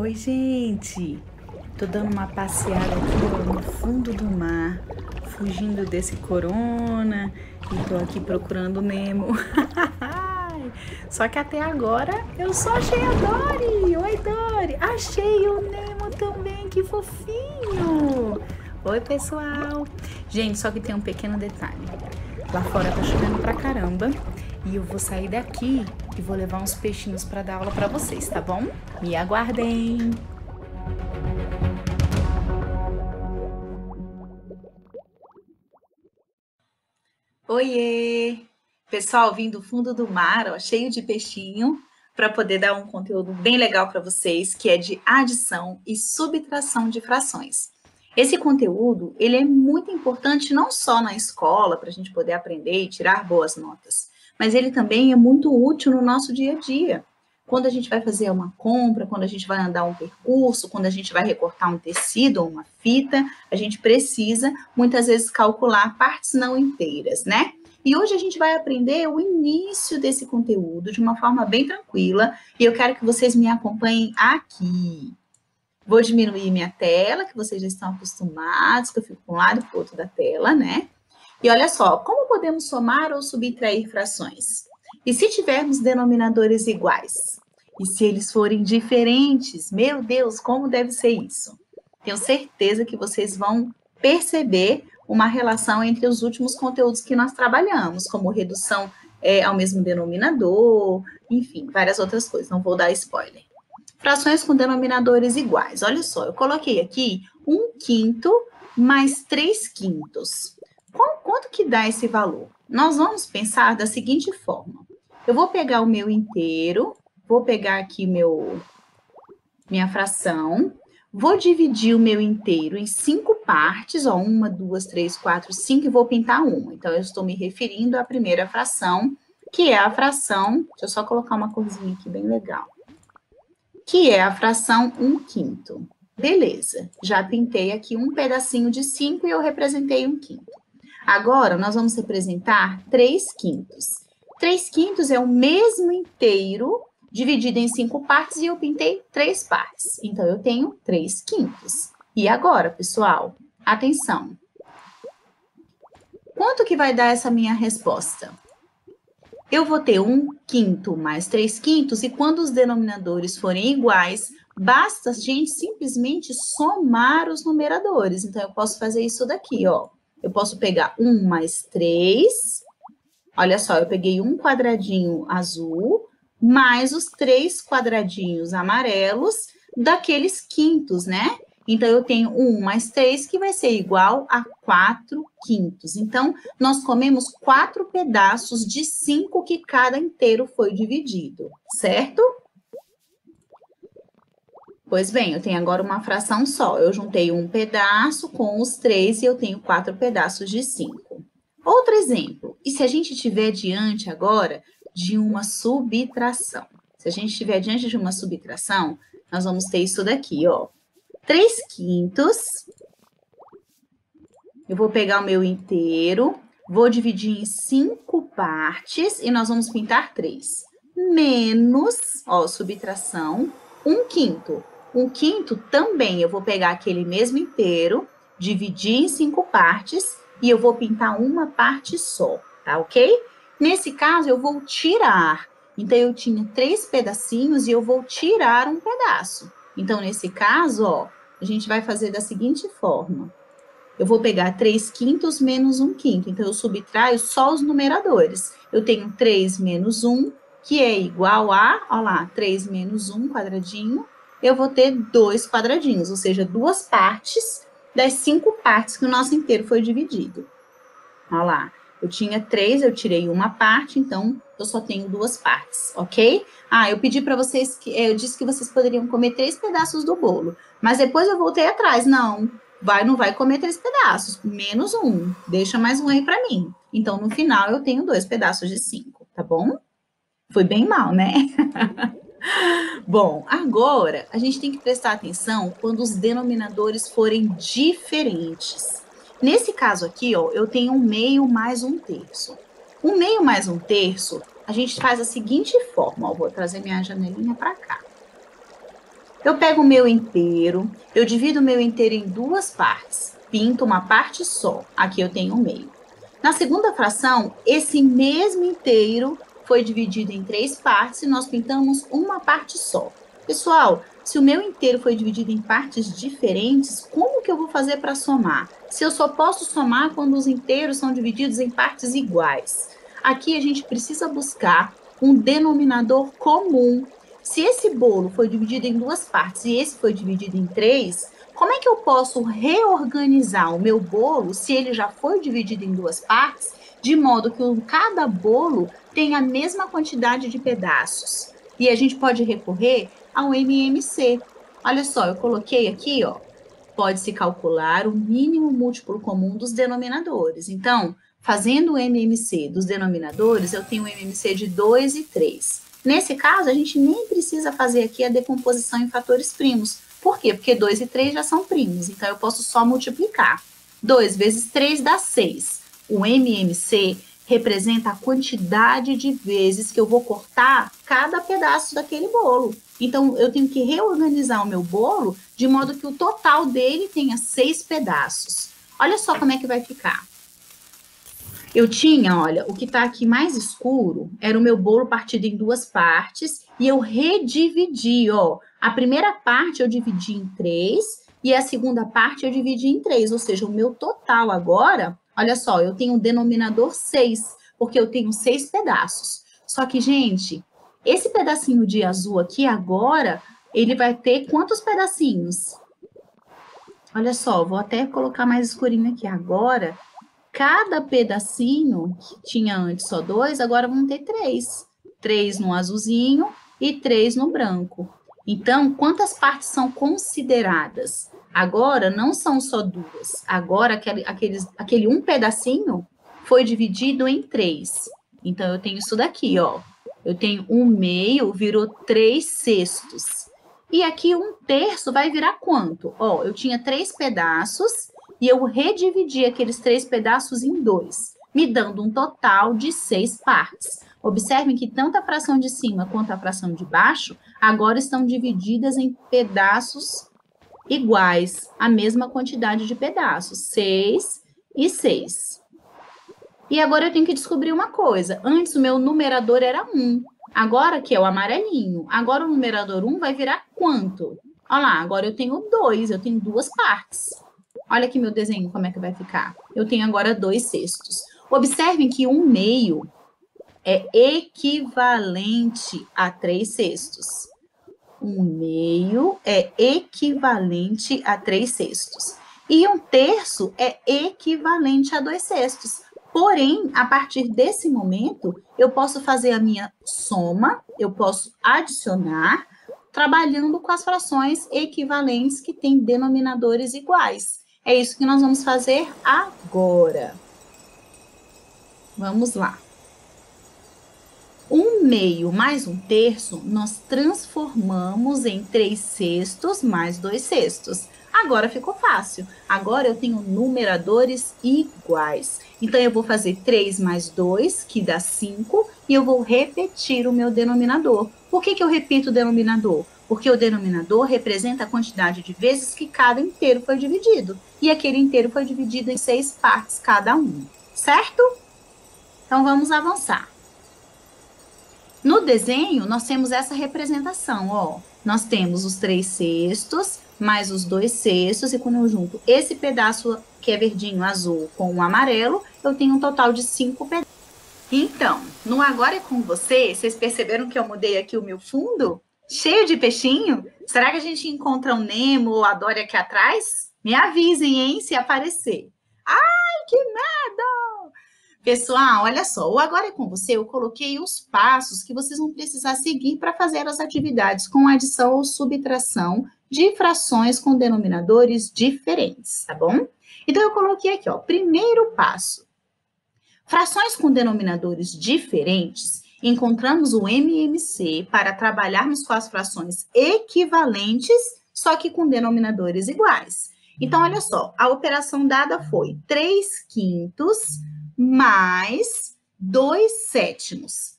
Oi, gente! Tô dando uma passeada aqui, ó, no fundo do mar, fugindo desse corona e tô aqui procurando o Nemo. Só que até agora eu só achei a Dory! Oi, Dory! Achei o Nemo também, que fofinho! Oi, pessoal! Gente, só que tem um pequeno detalhe. Lá fora tá chovendo pra caramba e eu vou sair daqui e vou levar uns peixinhos pra dar aula pra vocês, tá bom? Me aguardem! Oiê! Pessoal, vim do fundo do mar, ó, cheio de peixinho, para poder dar um conteúdo bem legal para vocês, que é de adição e subtração de frações. Esse conteúdo, ele é muito importante não só na escola, para a gente poder aprender e tirar boas notas, mas ele também é muito útil no nosso dia a dia. Quando a gente vai fazer uma compra, quando a gente vai andar um percurso, quando a gente vai recortar um tecido ou uma fita, a gente precisa, muitas vezes, calcular partes não inteiras, né? E hoje a gente vai aprender o início desse conteúdo de uma forma bem tranquila, e eu quero que vocês me acompanhem aqui. Vou diminuir minha tela, que vocês já estão acostumados, que eu fico para um lado e para o outro da tela, né? E olha só, como podemos somar ou subtrair frações? E se tivermos denominadores iguais? E se eles forem diferentes? Meu Deus, como deve ser isso? Tenho certeza que vocês vão perceber uma relação entre os últimos conteúdos que nós trabalhamos, como redução ao mesmo denominador, enfim, várias outras coisas, não vou dar spoiler. Frações com denominadores iguais. Olha só, eu coloquei aqui 1/5 mais 3/5. Quanto que dá esse valor? Nós vamos pensar da seguinte forma. Eu vou pegar o meu inteiro, vou pegar aqui minha fração, vou dividir o meu inteiro em 5 partes, ó, 1, 2, 3, 4, 5, e vou pintar uma. Então, eu estou me referindo à primeira fração, que é a fração, deixa eu só colocar uma corzinha aqui bem legal, que é a fração 1/5. Beleza, já pintei aqui um pedacinho de 5 e eu representei 1/5. Agora, nós vamos representar 3/5. 3/5 é o mesmo inteiro dividido em 5 partes e eu pintei 3 partes. Então, eu tenho 3/5. E agora, pessoal, atenção. Quanto que vai dar essa minha resposta? Eu vou ter 1/5 mais 3/5, e quando os denominadores forem iguais, basta a gente simplesmente somar os numeradores. Então, eu posso fazer isso daqui, ó. Eu posso pegar 1 mais 3, olha só, eu peguei um quadradinho azul, mais os 3 quadradinhos amarelos daqueles quintos, né? Então, eu tenho 1 mais 3, que vai ser igual a 4/5. Então, nós comemos 4 pedaços de 5 que cada inteiro foi dividido, certo? Pois bem, eu tenho agora uma fração só. Eu juntei um pedaço com os 3 e eu tenho 4 pedaços de 5. Outro exemplo, e se a gente estiver diante agora de uma subtração? Se a gente estiver diante de uma subtração, nós vamos ter isso daqui, ó. 3/5, eu vou pegar o meu inteiro, vou dividir em 5 partes e nós vamos pintar 3. Menos, ó, subtração, 1/5. 1/5 também, eu vou pegar aquele mesmo inteiro, dividir em 5 partes e eu vou pintar uma parte só, tá ok? Nesse caso, eu vou tirar. Então, eu tinha 3 pedacinhos e eu vou tirar um pedaço. Então, nesse caso, ó, a gente vai fazer da seguinte forma. Eu vou pegar 3/5 menos 1/5. Então, eu subtraio só os numeradores. Eu tenho 3 menos 1, que é igual a, ó lá, 3 menos 1 quadradinho. Eu vou ter 2 quadradinhos, ou seja, 2 partes das 5 partes que o nosso inteiro foi dividido. Ó lá, eu tinha 3, eu tirei uma parte, então eu só tenho 2 partes, ok? Ah, eu pedi para vocês, eu disse que vocês poderiam comer 3 pedaços do bolo, mas depois eu voltei atrás, não vai comer 3 pedaços, menos 1, deixa mais um aí para mim. Então, no final, eu tenho 2 pedaços de 5, tá bom? Foi bem mal, né? Bom, agora a gente tem que prestar atenção quando os denominadores forem diferentes. Nesse caso aqui, ó, eu tenho 1/2 mais 1/3. 1/2 mais 1/3, a gente faz a seguinte forma, ó, vou trazer minha janelinha para cá. Eu pego o meu inteiro, eu divido o meu inteiro em duas partes, pinto uma parte só, aqui eu tenho o meio. Na segunda fração, esse mesmo inteiro foi dividido em três partes e nós pintamos uma parte só. Pessoal, se o meu inteiro foi dividido em partes diferentes, como que eu vou fazer para somar? Se eu só posso somar quando os inteiros são divididos em partes iguais. Aqui a gente precisa buscar um denominador comum. Se esse bolo foi dividido em duas partes e esse foi dividido em três, como é que eu posso reorganizar o meu bolo se ele já foi dividido em duas partes, de modo que cada bolo tenha a mesma quantidade de pedaços? E a gente pode recorrer ao MMC. Olha só, eu coloquei aqui, ó, pode-se calcular o mínimo múltiplo comum dos denominadores. Então, fazendo o MMC dos denominadores, eu tenho um MMC de 2 e 3. Nesse caso, a gente nem precisa fazer aqui a decomposição em fatores primos. Por quê? Porque 2 e 3 já são primos, então eu posso só multiplicar. 2 vezes 3 dá 6. O MMC representa a quantidade de vezes que eu vou cortar cada pedaço daquele bolo. Então, eu tenho que reorganizar o meu bolo de modo que o total dele tenha 6 pedaços. Olha só como é que vai ficar. Eu tinha, olha, o que está aqui mais escuro era o meu bolo partido em duas partes e eu redividi, ó. A primeira parte eu dividi em 3 e a segunda parte eu dividi em 3, ou seja, o meu total agora, olha só, eu tenho um denominador 6, porque eu tenho 6 pedaços. Só que, gente, esse pedacinho de azul aqui agora, ele vai ter quantos pedacinhos? Olha só, vou até colocar mais escurinho aqui. Agora, cada pedacinho, que tinha antes só 2, agora vão ter 3. 3 no azulzinho e 3 no branco. Então, quantas partes são consideradas? Agora, não são só 2. Agora, aquele um pedacinho foi dividido em 3. Então, eu tenho isso daqui, ó. Eu tenho 1/2, virou 3/6. E aqui 1/3 vai virar quanto? Ó, eu tinha 3 pedaços e eu redividi aqueles 3 pedaços em 2, me dando um total de 6 partes. Observem que tanto a fração de cima quanto a fração de baixo agora estão divididas em pedaços iguais, a mesma quantidade de pedaços, 6 e 6. E agora eu tenho que descobrir uma coisa. Antes o meu numerador era 1, agora que é o amarelinho. Agora o numerador 1 vai virar quanto? Olha lá, agora eu tenho 2, eu tenho duas partes. Olha aqui meu desenho, como é que vai ficar. Eu tenho agora 2/6. Observem que 1/2 é equivalente a 3/6. 1/2 é equivalente a 3/6. E 1/3 é equivalente a 2/6. Porém, a partir desse momento, eu posso fazer a minha soma, eu posso adicionar, trabalhando com as frações equivalentes que têm denominadores iguais. É isso que nós vamos fazer agora. Vamos lá. 1/2 mais 1/3, nós transformamos em 3/6 mais 2/6. Agora ficou fácil. Agora eu tenho numeradores iguais. Então, eu vou fazer 3 mais 2, que dá 5, e eu vou repetir o meu denominador. Por que eu repito o denominador? Porque o denominador representa a quantidade de vezes que cada inteiro foi dividido. E aquele inteiro foi dividido em 6 partes cada um, certo? Então, vamos avançar. No desenho, nós temos essa representação, ó. Nós temos os 3/6 mais os 2/6, e quando eu junto esse pedaço que é verdinho, azul, com o amarelo, eu tenho um total de 5 pedaços. Então, no Agora é com você, vocês perceberam que eu mudei aqui o meu fundo? Cheio de peixinho? Será que a gente encontra um Nemo ou a Dory aqui atrás? Me avisem, hein, se aparecer. Ai, que medo! Pessoal, olha só, o Agora é com você, eu coloquei os passos que vocês vão precisar seguir para fazer as atividades com adição ou subtração de frações com denominadores diferentes, tá bom? Então, eu coloquei aqui, ó, primeiro passo. Frações com denominadores diferentes, encontramos o MMC para trabalharmos com as frações equivalentes, só que com denominadores iguais. Então, olha só, a operação dada foi 3/5 mais 2/7.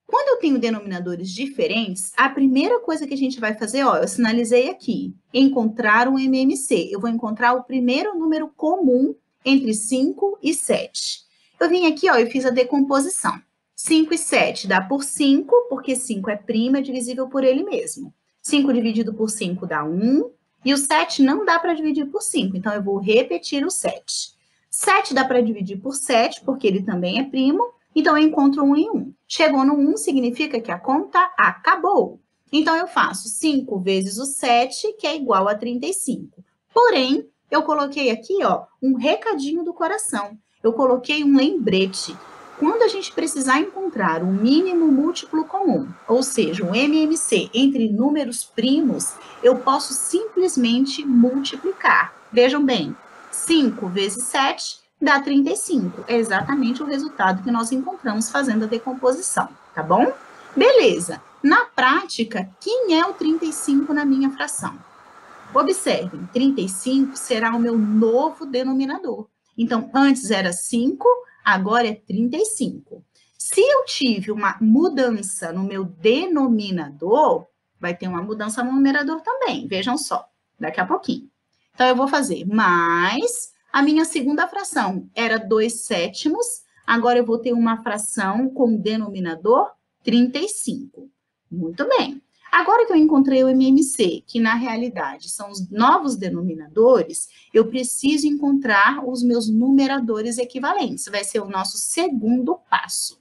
Quando eu tenho denominadores diferentes, a primeira coisa que a gente vai fazer, ó, eu sinalizei aqui, encontrar um MMC. Eu vou encontrar o primeiro número comum entre 5 e 7. Eu vim aqui, ó, eu fiz a decomposição. 5 e 7 dá por 5, porque 5 é primo, é divisível por ele mesmo. 5 dividido por 5 dá 1, e o 7 não dá para dividir por 5, então eu vou repetir o 7. 7 dá para dividir por 7, porque ele também é primo, então eu encontro 1 em 1. Chegou no 1, significa que a conta acabou. Então eu faço 5 vezes o 7, que é igual a 35. Porém, eu coloquei aqui, ó, um recadinho do coração. Eu coloquei um lembrete. Quando a gente precisar encontrar o mínimo múltiplo comum, ou seja, um MMC entre números primos, eu posso simplesmente multiplicar. Vejam bem, 5 vezes 7 dá 35. É exatamente o resultado que nós encontramos fazendo a decomposição, tá bom? Beleza. Na prática, quem é o 35 na minha fração? Observem, 35 será o meu novo denominador. Então, antes era 5, agora é 35. Se eu tive uma mudança no meu denominador, vai ter uma mudança no numerador também. Vejam só, daqui a pouquinho. Então, eu vou fazer mais. A minha segunda fração era 2/7, agora eu vou ter uma fração com denominador 35. Muito bem. Agora que eu encontrei o MMC, que na realidade são os novos denominadores, eu preciso encontrar os meus numeradores equivalentes. Vai ser o nosso segundo passo.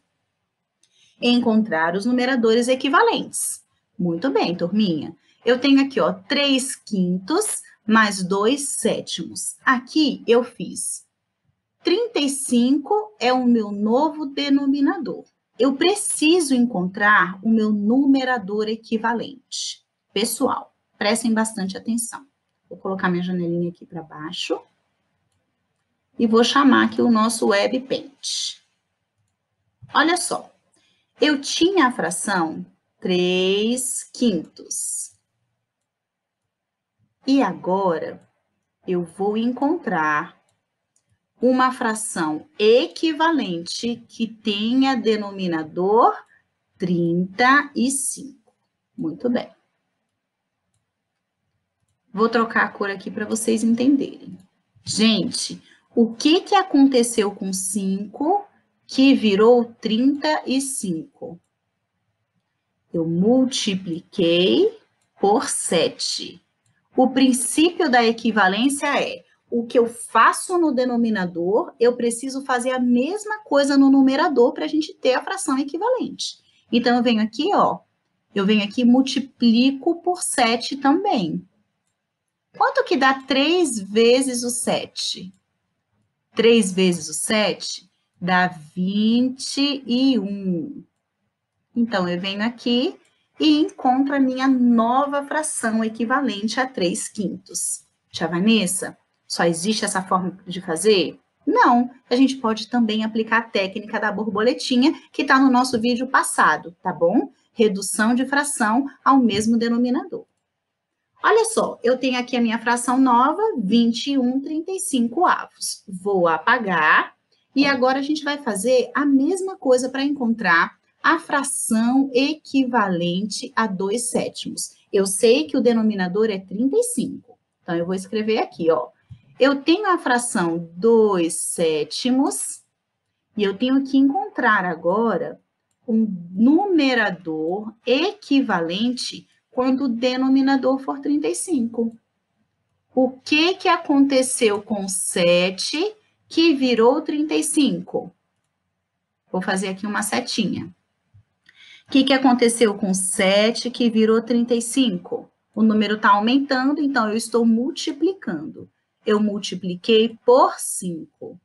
Encontrar os numeradores equivalentes. Muito bem, turminha. Eu tenho aqui, ó, 3/5 mais 2/7. Aqui eu fiz 35 é o meu novo denominador. Eu preciso encontrar o meu numerador equivalente. Pessoal, prestem bastante atenção. Vou colocar minha janelinha aqui para baixo. E vou chamar aqui o nosso Web Paint. Olha só, eu tinha a fração 3/5. E agora, eu vou encontrar uma fração equivalente que tenha denominador 35. Muito bem. Vou trocar a cor aqui para vocês entenderem. Gente, o que aconteceu com 5 que virou 35? Eu multipliquei por 7. O princípio da equivalência é: o que eu faço no denominador, eu preciso fazer a mesma coisa no numerador para a gente ter a fração equivalente. Então, eu venho aqui, ó, eu venho aqui e multiplico por 7 também. Quanto que dá 3 vezes o 7? 3 vezes o 7 dá 21. Então, eu venho aqui e encontro a minha nova fração equivalente a 3/5. Tia Vanessa, só existe essa forma de fazer? Não, a gente pode também aplicar a técnica da borboletinha, que está no nosso vídeo passado, tá bom? Redução de fração ao mesmo denominador. Olha só, eu tenho aqui a minha fração nova, 21/35. Vou apagar, e agora a gente vai fazer a mesma coisa para encontrar a fração equivalente a 2/7. Eu sei que o denominador é 35, então eu vou escrever aqui, ó. Eu tenho a fração 2/7 e eu tenho que encontrar agora um numerador equivalente quando o denominador for 35. O que aconteceu com 7 que virou 35? Vou fazer aqui uma setinha. O que aconteceu com 7 que virou 35? O número está aumentando, então eu estou multiplicando. Eu multipliquei por 5.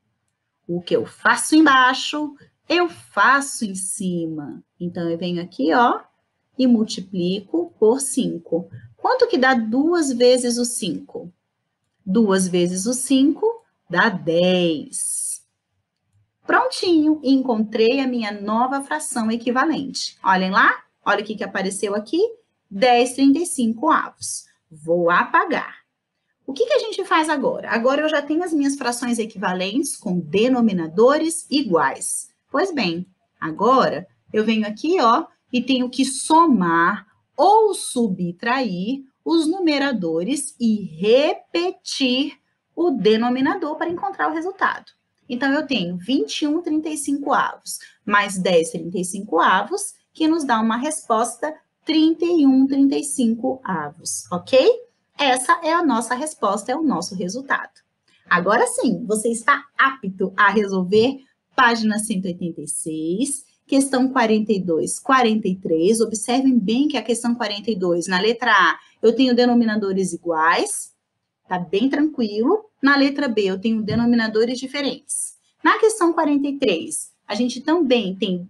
O que eu faço embaixo, eu faço em cima. Então, eu venho aqui, ó, e multiplico por 5. Quanto que dá 2 vezes o 5? 2 vezes o 5 dá 10. Prontinho, encontrei a minha nova fração equivalente. Olhem lá, olha o que apareceu aqui, 10/35. Vou apagar. O que a gente faz agora? Agora eu já tenho as minhas frações equivalentes com denominadores iguais. Pois bem, agora Eu venho aqui, ó, e tenho que somar ou subtrair os numeradores e repetir o denominador para encontrar o resultado. Então, eu tenho 21/35 mais 10/35, que nos dá uma resposta 31/35, ok? Essa é a nossa resposta, é o nosso resultado. Agora sim, você está apto a resolver página 186, questão 42, 43. Observem bem que a questão 42, na letra A, eu tenho denominadores iguais, tá bem tranquilo. Na letra B, eu tenho denominadores diferentes. Na questão 43, a gente também tem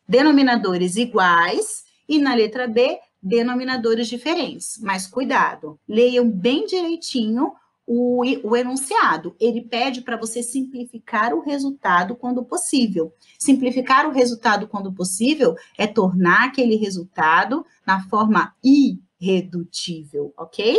denominadores iguais e na letra B, denominadores diferentes. Mas cuidado, leiam bem direitinho o enunciado. Ele pede para você simplificar o resultado quando possível. Simplificar o resultado quando possível é tornar aquele resultado na forma irredutível, ok?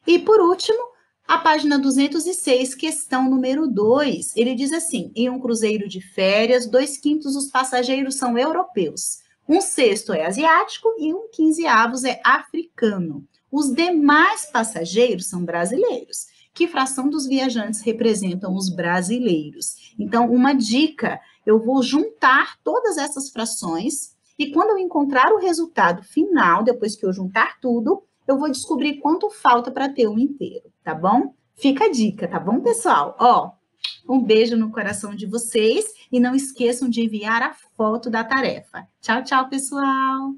E por último, a página 206, questão número 2, ele diz assim: em um cruzeiro de férias, 2/5 dos passageiros são europeus, 1/6 é asiático e 1/15 é africano. Os demais passageiros são brasileiros. Que fração dos viajantes representam os brasileiros? Então, uma dica, eu vou juntar todas essas frações e quando eu encontrar o resultado final, depois que eu juntar tudo, eu vou descobrir quanto falta para ter um inteiro, tá bom? Fica a dica, tá bom, pessoal? Ó, um beijo no coração de vocês e não esqueçam de enviar a foto da tarefa. Tchau, tchau, pessoal!